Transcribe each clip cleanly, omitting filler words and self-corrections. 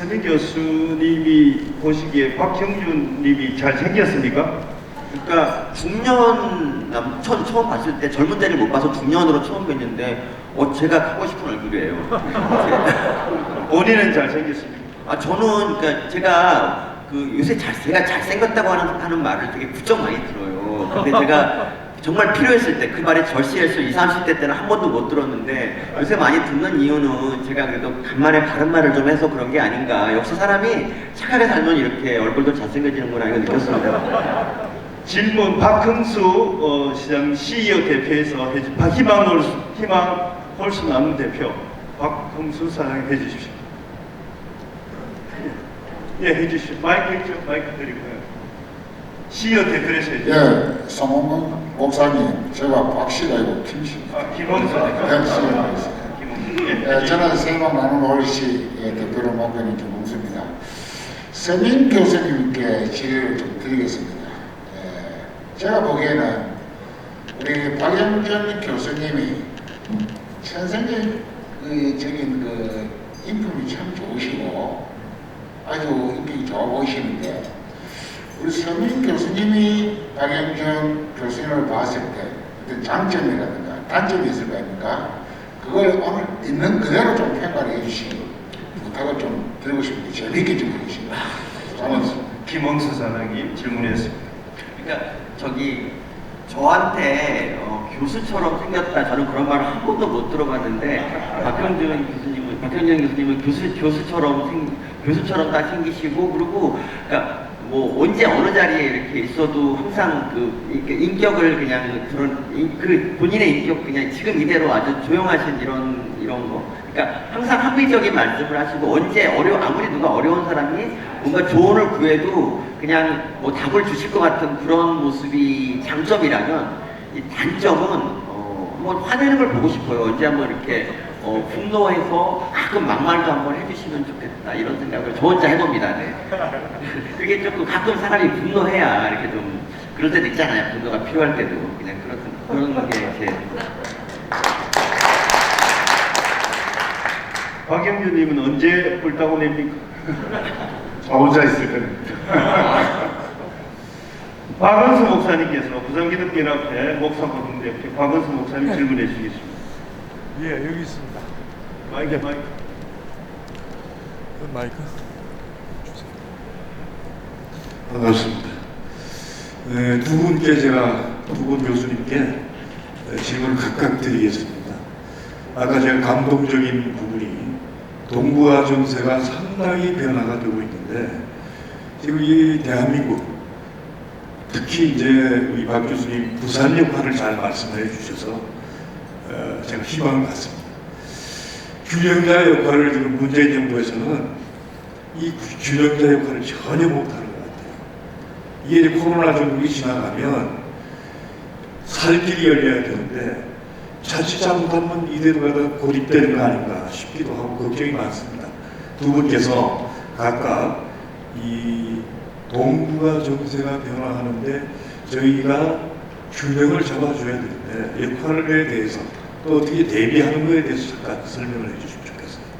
서민 교수님이 보시기에 박형준 님이 잘생겼습니까? 그러니까 처음 봤을 때 젊은 때를 못 봐서 중년으로 처음 뵀는데 제가 하고 싶은 얼굴이에요. 본인은 잘생겼습니까? 저는 그러니까 제가 요새 제가 잘생겼다고 하는 말을 되게 부쩍 많이 들어요. 근데 제가 정말 필요했을 때 그 말에 절실해서 20, 30대 때는 한 번도 못 들었는데 요새 많이 듣는 이유는 제가 그래도 간만에 바른 말을 좀 해서 그런 게 아닌가. 역시 사람이 착하게 살면 이렇게 얼굴도 잘생겨지는구나 이거 느꼈습니다. 질문 박흥수 시장 CEO 대표에서 희망 홀수 남은 대표 박흥수 사장 해주십시오. 예, 해주십시오. 마이크 있죠? 마이크 드리고요. CEO 대표에서 해주십시오. 예, 성홍문 목사님, 제가 박씨가 아니고 김씨입니다. 김원수. 예, 저는 세만 나누는 홀씨 대표로 맡고 있는 김홍수입니다. 서민 교수님께 질의를 좀 드리겠습니다. 제가 보기에는 우리 박영준 교수님이 천생적인 인품이 참 좋으시고 아주 인격이 좋아 보이시는데 우리 서민 교수님이 박영준 교수님을 봤을 때 어떤 장점이라든가 단점이 있을 거 아닙니까? 그걸 오늘 있는 그대로 좀 평가를 해주시기 부탁을 좀 드리고 싶은데 재미있게 좀 해주시기 바랍니다. 김홍수 사장님 질문했습니다. 그러니까 저한테 교수처럼 생겼다 저는 그런 말을 한 번도 못 들어봤는데 박형준 교수님은 교수처럼 다 생기시고 그리고 그러니까 뭐 언제 어느 자리에 이렇게 있어도 항상 인격을 그냥 본인의 인격 그냥 지금 이대로 아주 조용하신 이런 거. 그러니까 항상 합리적인 말씀을 하시고 언제 아무리 누가 어려운 사람이 뭔가 조언을 구해도 그냥 뭐 답을 주실 것 같은 그런 모습이 장점이라면 이 단점은 한번 화내는 걸 보고 싶어요. 언제 한번 이렇게 분노해서 가끔 막말도 한번 해주시면 좋겠다 이런 생각을 저 혼자 해봅니다. 네. 그게 조금 가끔 사람이 분노해야 이렇게 좀 그럴 때도 있잖아요. 분노가 필요할 때도 그냥 그런 게 제. 박영준님은 언제 뿔따고 냅니까? 저 혼자 있을 겁니다. 박은수 목사님께서 부산기독교연합회 목사고등 대표 박은수 목사님 질문해 주시겠습니다. 예, 여기 있습니다. 마이크. 마이크 주세요. 반갑습니다. 두 분께 두 분 교수님께 질문을 각각 드리겠습니다. 아까 제가 감동적인 부분이 동북아 정세가 상당히 변화가 되고 있는데 지금 이 대한민국 특히 이제 우리 박 교수님 부산 역할을 잘 말씀해 주셔서 제가 희망을 갖습니다. 균형자 역할을 지금 문재인 정부에서는 이 균형자 역할을 전혀 못하는 것 같아요. 이게 이제 코로나 전국이 지나가면 살 길이 열려야 되는데 자칫 잘못하면 이대로 가다 고립되는 거 아닌가 싶기도 하고 걱정이 많습니다. 두 분께서 각각 이 동북아 정세가 변화하는데 저희가 균형을 잡아줘야 되는데 역할에 대해서 또 어떻게 대비하는 것에 대해서 잠깐 설명을 해주시면 좋겠습니다.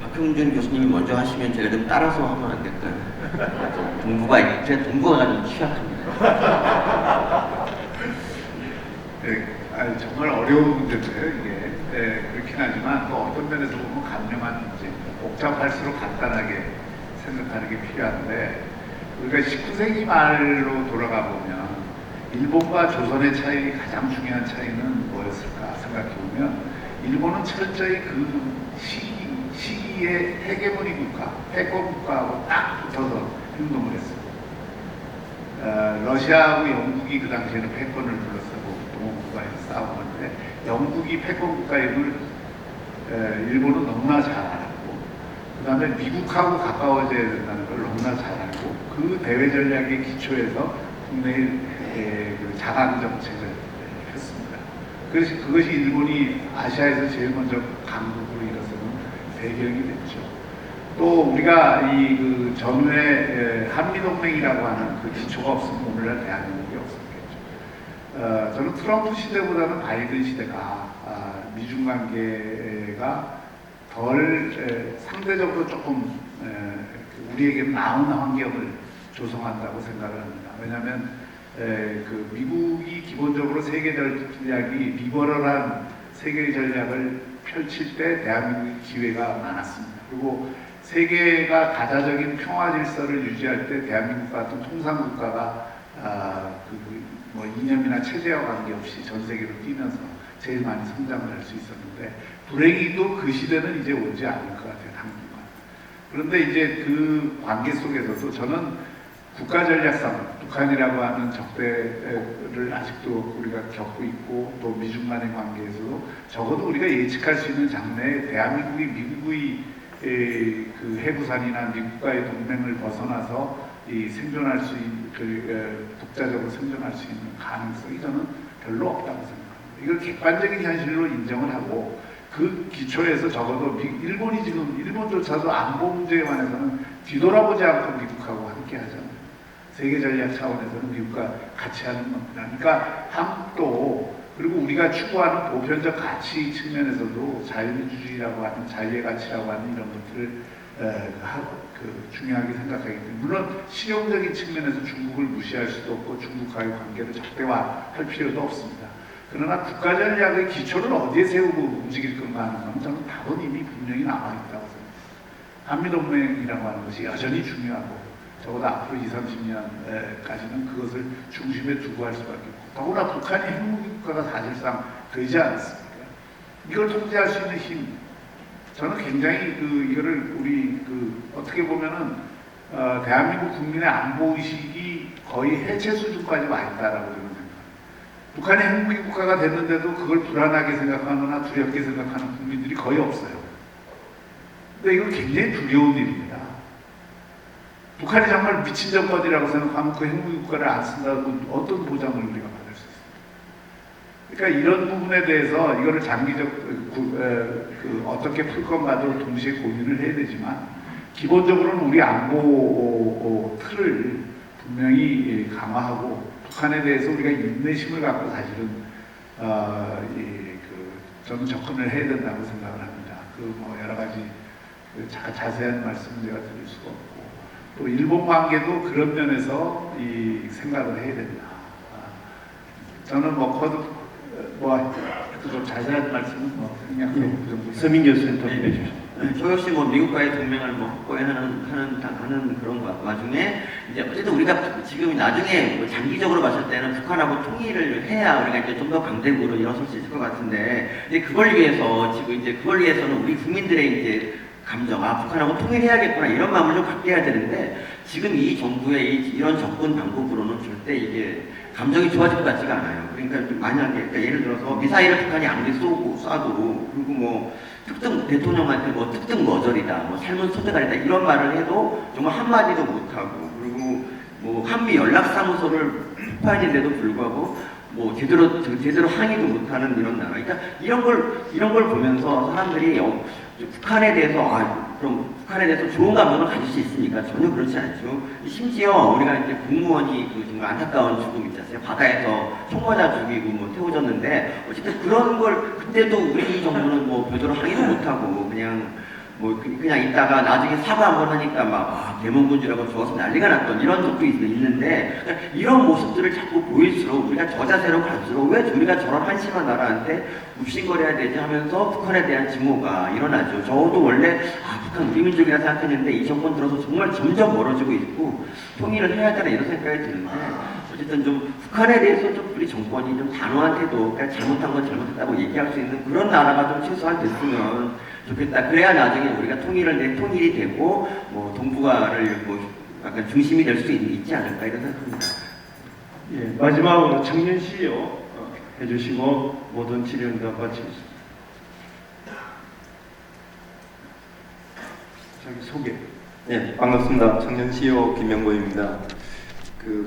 박형준 교수님이 먼저 하시면 제가 좀 따라서 하면 안 될까요? 제가 동북아가 좀 취약합니다. 네, 정말 어려운 문제인데요, 이게. 네, 그렇긴 하지만 또 어떤 면에서 보면 간념한 문제, 복잡할수록 간단하게 생각하는 게 필요한데 우리가 19세기 말로 돌아가 보면 일본과 조선의 가장 중요한 차이는 뭐였을까 생각해 보면 일본은 철저히 그 시기의 헤게모니 국가, 패권 국가하고 딱 붙어서 행동을 했어요. 러시아하고 영국이 그 당시에는 패권을 둘러싸고 동원국가에서 싸우는데 영국이 패권 국가임을 일본은 너무나 잘 알았고 그 다음에 미국하고 가까워져야 된다는 걸 너무나 잘 알고 그 대외 전략의 기초에서 국내의 자강 정책을 했습니다. 그래서 그것이 일본이 아시아에서 제일 먼저 강국으로 일어서는 배경이 됐죠. 또 우리가 그 전후에 한미동맹이라고 하는 그 기초가 없으면 오늘날 대한민국이 없었겠죠. 저는 트럼프 시대보다는 바이든 시대가 미중 관계가 상대적으로 조금 우리에게 나은 환경을 조성한다고 생각을 합니다. 왜냐하면 그 미국이 기본적으로 세계 전략이 리버럴한 세계 전략을 펼칠 때 대한민국이 기회가 많았습니다. 그리고 세계가 다자적인 평화 질서를 유지할 때 대한민국 같은 통상국가가 뭐 이념이나 체제와 관계없이 전 세계로 뛰면서 제일 많이 성장을 할 수 있었는데 불행히도 그 시대는 이제 오지 않을 것 같아요, 당분간. 그런데 이제 그 관계 속에서도 저는 국가전략상 북한이라고 하는 적대를 아직도 우리가 겪고 있고 또 미중 간의 관계에서도 적어도 우리가 예측할 수 있는 장래에 대한민국이 미국의 그 해구산이나 미국과의 동맹을 벗어나서 이 생존할 수 있는 독자적으로 생존할 수 있는 가능성이 저는 별로 없다고 생각합니다. 이걸 객관적인 현실로 인정을 하고 그 기초에서 적어도 일본이 지금 일본조차도 안보 문제에 관해서는 뒤돌아보지 않고 미국하고 함께 하잖아요. 세계 전략 차원에서는 미국과 같이 하는 겁니다. 그러니까 한국도 그리고 우리가 추구하는 보편적 가치 측면에서도 자유민주주의라고 하는 자유의 가치라고 하는 이런 것들을 중요하게 생각하기 때문에 물론 실용적인 측면에서 중국을 무시할 수도 없고 중국과의 관계를 적대화할 필요도 없습니다. 그러나 국가전략의 기초를 어디에 세우고 움직일 건가 하는 건 저는 답은 이미 분명히 남아있다고 생각합니다. 한미동맹이라고 하는 것이 여전히 중요하고 적어도 앞으로 20, 30년까지는 그것을 중심에 두고 할 수밖에 없고 더구나 북한이 핵무기 국가가 사실상 되지 않았습니까? 이걸 통제할 수 있는 힘 저는 굉장히 이거를 우리 어떻게 보면은 대한민국 국민의 안보 의식이 거의 해체 수준까지 와 있다라고 저는 생각합니다. 북한이 핵무기 국가가 됐는데도 그걸 불안하게 생각하거나 두렵게 생각하는 국민들이 거의 없어요. 근데 이건 굉장히 두려운 일입니다. 북한이 정말 미친 정권이라고 생각하면 그 핵무기 국가를 안 쓴다고 어떤 보장을 우리가 받을 수 있습니까? 그러니까 이런 부분에 대해서 이거를 장기적 어떻게 풀 건가도 동시에 고민을 해야 되지만 기본적으로는 우리 안보 틀을 분명히 강화하고 북한에 대해서 우리가 인내심을 갖고 사실은 저는 접근을 해야 된다고 생각을 합니다. 뭐 여러 가지 자세한 말씀은 제가 드릴 수가 없고 또 일본 관계도 그런 면에서 이 생각을 해야 된다. 저는 좀 자세한 말씀은 그냥 그 정도. 서민 교수님 답변해 주십시오. 저 역시 뭐 미국과의 동맹을 뭐 확고히 하는 그런 와중에 이제 어쨌든 우리가 지금 나중에 뭐 장기적으로 봤을 때는 북한하고 통일을 해야 우리가 이제 좀 더 강대국으로 일어설 수 있을 것 같은데 이제 그걸 위해서는 우리 국민들의 이제 감정, 북한하고 통일해야겠구나 이런 마음을 좀 갖게 해야 되는데 지금 이 정부의 이런 접근 방법으로는 절대 이게 감정이 좋아질 것 같지가 않아요. 그러니까 만약에 예를 들어서 미사일을 북한이 아무리 쏴도 그리고 뭐 특등 대통령한테 뭐 특등 거절이다, 뭐 삶은 선택하리다 이런 말을 해도 정말 한마디도 못하고 그리고 뭐 한미 연락사무소를 폭파했는데도 불구하고 뭐 제대로 항의도 못하는 이런 나라. 그러니까 이런 걸 보면서 사람들이 북한에 대해서 그럼 북한에 대해서 좋은 감정을 가질 수 있습니까? 전혀 그렇지 않죠. 심지어 우리가 이제 공무원이 정말 안타까운 죽음 있지 않습니까? 바다에서 총거자 죽이고 뭐 태워졌는데 어쨌든 그런 걸 그때도 우리 정부는 뭐 별도로 항의도 못하고 그냥 있다가 나중에 사과 한번 하니까 막 대몽군주라고 죽어서 난리가 났던 이런 적도 있는데 그러니까 이런 모습들을 자꾸 보일수록 우리가 저 자세로 갈수록 왜 우리가 저런 한심한 나라한테 묵신거려야 되지 하면서 북한에 대한 증오가 일어나죠. 저도 원래 북한 우리 민족이라 생각했는데 이 정권 들어서 정말 점점 멀어지고 있고 통일을 해야 되나 이런 생각이 드는데 어쨌든 좀 북한에 대해서 좀 우리 정권이 좀 단호한 태도, 그러니까 잘못한 건 잘못했다고 얘기할 수 있는 그런 나라가 좀 최소한 됐으면 좋겠다. 그래야 나중에 우리가 통일이 되고 뭐 동북아를 뭐 약간 중심이 될 수 있지 않을까 이런 생각합니다. 예, 마지막으로 청년 CEO 해주시고 모든 질의응답 마치겠습니다. 자기 소개. 네, 반갑습니다. 청년 CEO 김명보입니다.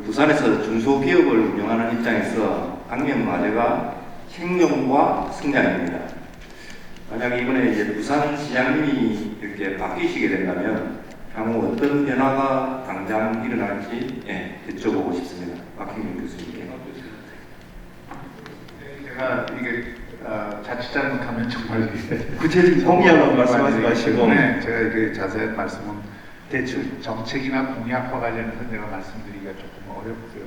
부산에서 중소기업을 운영하는 입장에서 당면 과제가 생존과 성장입니다. 만약 이번에 이제 부산 시장님이 이렇게 바뀌시게 된다면 향후 어떤 변화가 당장 일어날지 여쭤보고 싶습니다. 박형민 교수님께. 제가 이게 자칫 잘못하면 정말 구체적인 공약은 말씀하지 마시고. 네, 제가 이렇게 자세한 말씀은 대충 정책이나 공약과 관련해서 제가 말씀드리기가 조금 어렵고요.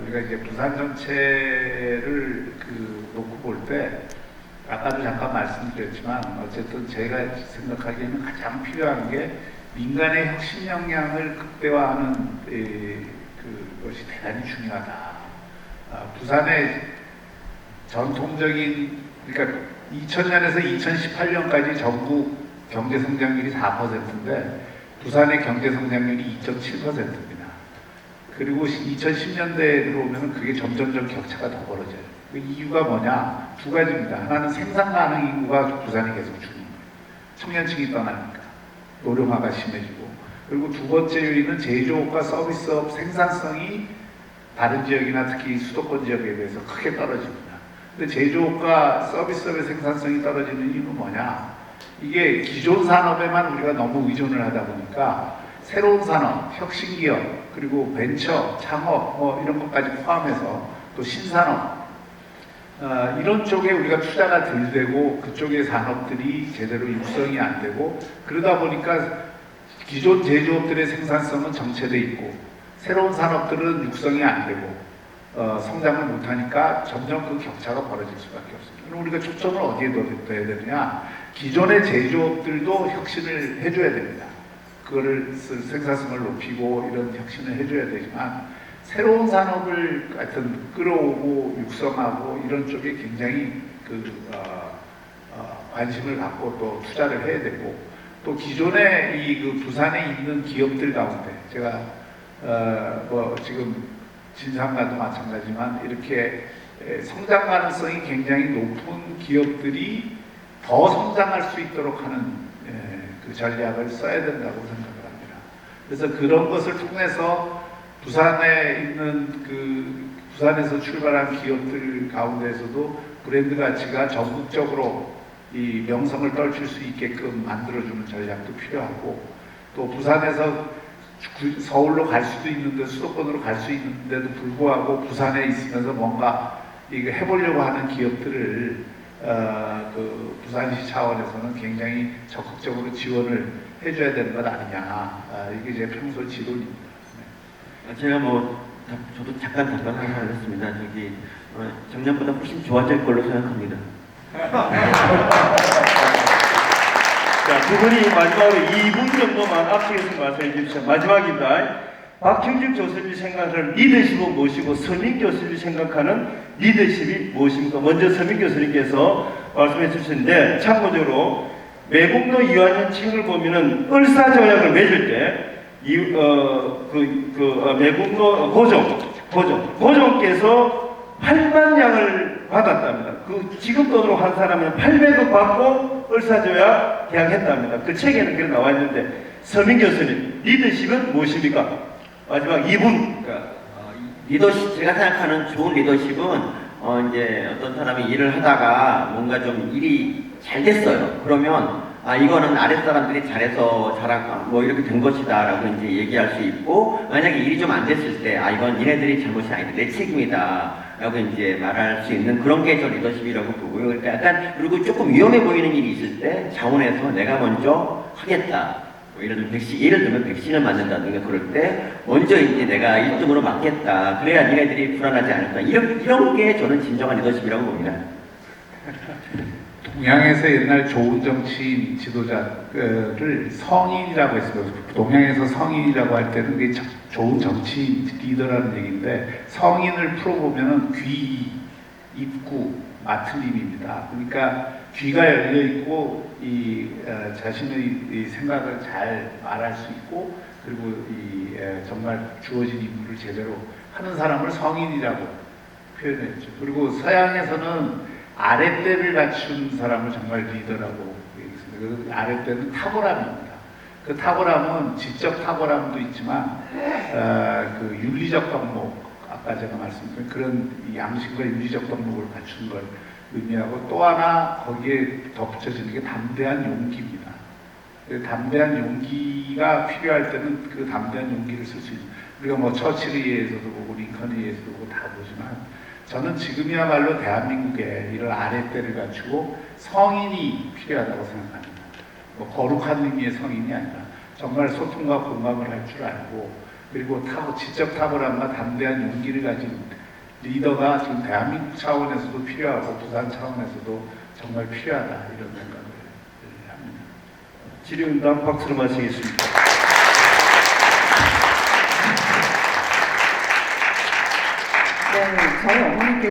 우리가 이제 부산 전체를 놓고 볼 때 아까도 잠깐 말씀드렸지만 어쨌든 제가 생각하기에는 가장 필요한 게 민간의 혁신 역량을 극대화하는 그것이 대단히 중요하다. 부산의 전통적인 그러니까 2000년에서 2018년까지 전국 경제 성장률이 4%인데 부산의 경제 성장률이 2.7%입니다. 그리고 2010년대에 들어오면 그게 점점점 격차가 더 벌어져요. 그 이유가 뭐냐? 두 가지입니다. 하나는 생산 가능 인구가 부산이 계속 줄는 거예요. 청년층이 떠나니까 노령화가 심해지고, 그리고 두 번째 요인은 제조업과 서비스업 생산성이 다른 지역이나 특히 수도권 지역에 비해서 크게 떨어집니다. 근데 제조업과 서비스업의 생산성이 떨어지는 이유는 뭐냐? 이게 기존 산업에만 우리가 너무 의존을 하다 보니까 새로운 산업, 혁신기업, 그리고 벤처, 창업 뭐 이런 것까지 포함해서 또 신산업 이런 쪽에 우리가 투자가 덜 되고 그쪽의 산업들이 제대로 육성이 안 되고 그러다 보니까 기존 제조업들의 생산성은 정체돼 있고 새로운 산업들은 육성이 안 되고 성장을 못하니까 점점 그 격차가 벌어질 수밖에 없습니다. 그럼 우리가 초점을 어디에 둬야 되느냐? 기존의 제조업들도 혁신을 해줘야 됩니다. 그거를 생산성을 높이고 이런 혁신을 해줘야 되지만 새로운 산업을 하여튼 끌어오고 육성하고 이런 쪽에 굉장히 관심을 갖고 또 투자를 해야 되고 또 기존에 이 부산에 있는 기업들 가운데 제가 뭐 지금 진상과도 마찬가지지만 이렇게 성장 가능성이 굉장히 높은 기업들이 더 성장할 수 있도록 하는 그 전략을 써야 된다고 생각을 합니다. 그래서 그런 것을 통해서 부산에 있는 부산에서 출발한 기업들 가운데에서도 브랜드 가치가 전국적으로 이 명성을 떨칠 수 있게끔 만들어주는 전략도 필요하고 또 부산에서 서울로 갈 수도 있는데 수도권으로 갈 수 있는데도 불구하고 부산에 있으면서 뭔가 이거 해보려고 하는 기업들을 부산시 차원에서는 굉장히 적극적으로 지원을 해줘야 되는 것 아니냐. 이게 제 평소 지론입니다. 네. 제가 저도 잠깐 답변하려고 했습니다. 작년보다 훨씬 좋아질 걸로 생각합니다. 자, 두 분이 마지막으로 2분 정도만 앞서서 말씀해 주십시오. 마지막입니다. 박형준 교수님이 생각하는 리더십은 무엇이고 서민 교수님이 생각하는 리더십이 무엇입니까? 먼저 서민 교수님께서 말씀해 주셨는데 참고적으로 매국노 이완현 책을 보면은 을사조약을 맺을 때 매국노 고종께서 8만 양을 받았답니다. 지금 돈으로 한 사람은 800억 받고 을사조약 계약했답니다. 그 책에는 그렇게 나와 있는데 서민 교수님 리더십은 무엇입니까? 마지막 2분. 리더십, 제가 생각하는 좋은 리더십은 이제 어떤 사람이 일을 하다가 뭔가 좀 일이 잘 됐어요. 그러면 이거는 아랫사람들이 잘해서 뭐 이렇게 된 것이다 라고 이제 얘기할 수 있고, 만약에 일이 좀 안 됐을 때 이건 니네들이 잘못이 아니다, 내 책임이다 라고 이제 말할 수 있는 그런 게 저 리더십이라고 보고요. 그러니까 약간 그리고 조금 위험해 보이는 일이 있을 때 자원에서 내가 먼저 하겠다, 예를 들면 백신을 맞는다든가 그럴 때 먼저 이제 내가 1등으로 맞겠다, 그래야 니네들이 불안하지 않을까, 이런 게 저는 진정한 리더십이라고 봅니다. 동양에서 옛날 좋은 정치인 지도자를 성인이라고 했어요. 동양에서 성인이라고 할 때는 그게 좋은 정치인 리더라는 얘기인데, 성인을 풀어보면은 귀, 입구, 마틀림입니다. 그러니까 귀가 열려 있고 자신의 생각을 잘 말할 수 있고, 그리고 정말 주어진 임무를 제대로 하는 사람을 성인이라고 표현했죠. 그리고 서양에서는 아랫대를 갖춘 사람을 정말 리더라고 얘기했습니다. 그 아랫대는 탁월함입니다. 그 탁월함은 지적 탁월함도 있지만 그 윤리적 덕목, 아까 제가 말씀드린 그런 양심과 윤리적 덕목을 갖춘 걸 의미하고, 또 하나 거기에 덧붙여지는 게 담대한 용기입니다. 담대한 용기가 필요할 때는 그 담대한 용기를 쓸 수 있는, 우리가 뭐 처칠에 의해서도 보고 링컨에 의해서도 보고 다 보지만 저는 지금이야말로 대한민국에 이런 아랫대를 갖추고 성인이 필요하다고 생각합니다. 뭐 거룩한 의미의 성인이 아니라 정말 소통과 공감을 할 줄 알고 그리고 지적 탁월함과 담대한 용기를 가진 리더가 지금 대한민국 차원에서도 필요하고 부산 차원에서도 정말 필요하다 이런 생각을 합니다. 질의응답 박수로 마치겠습니다. 네, 저희 어머니께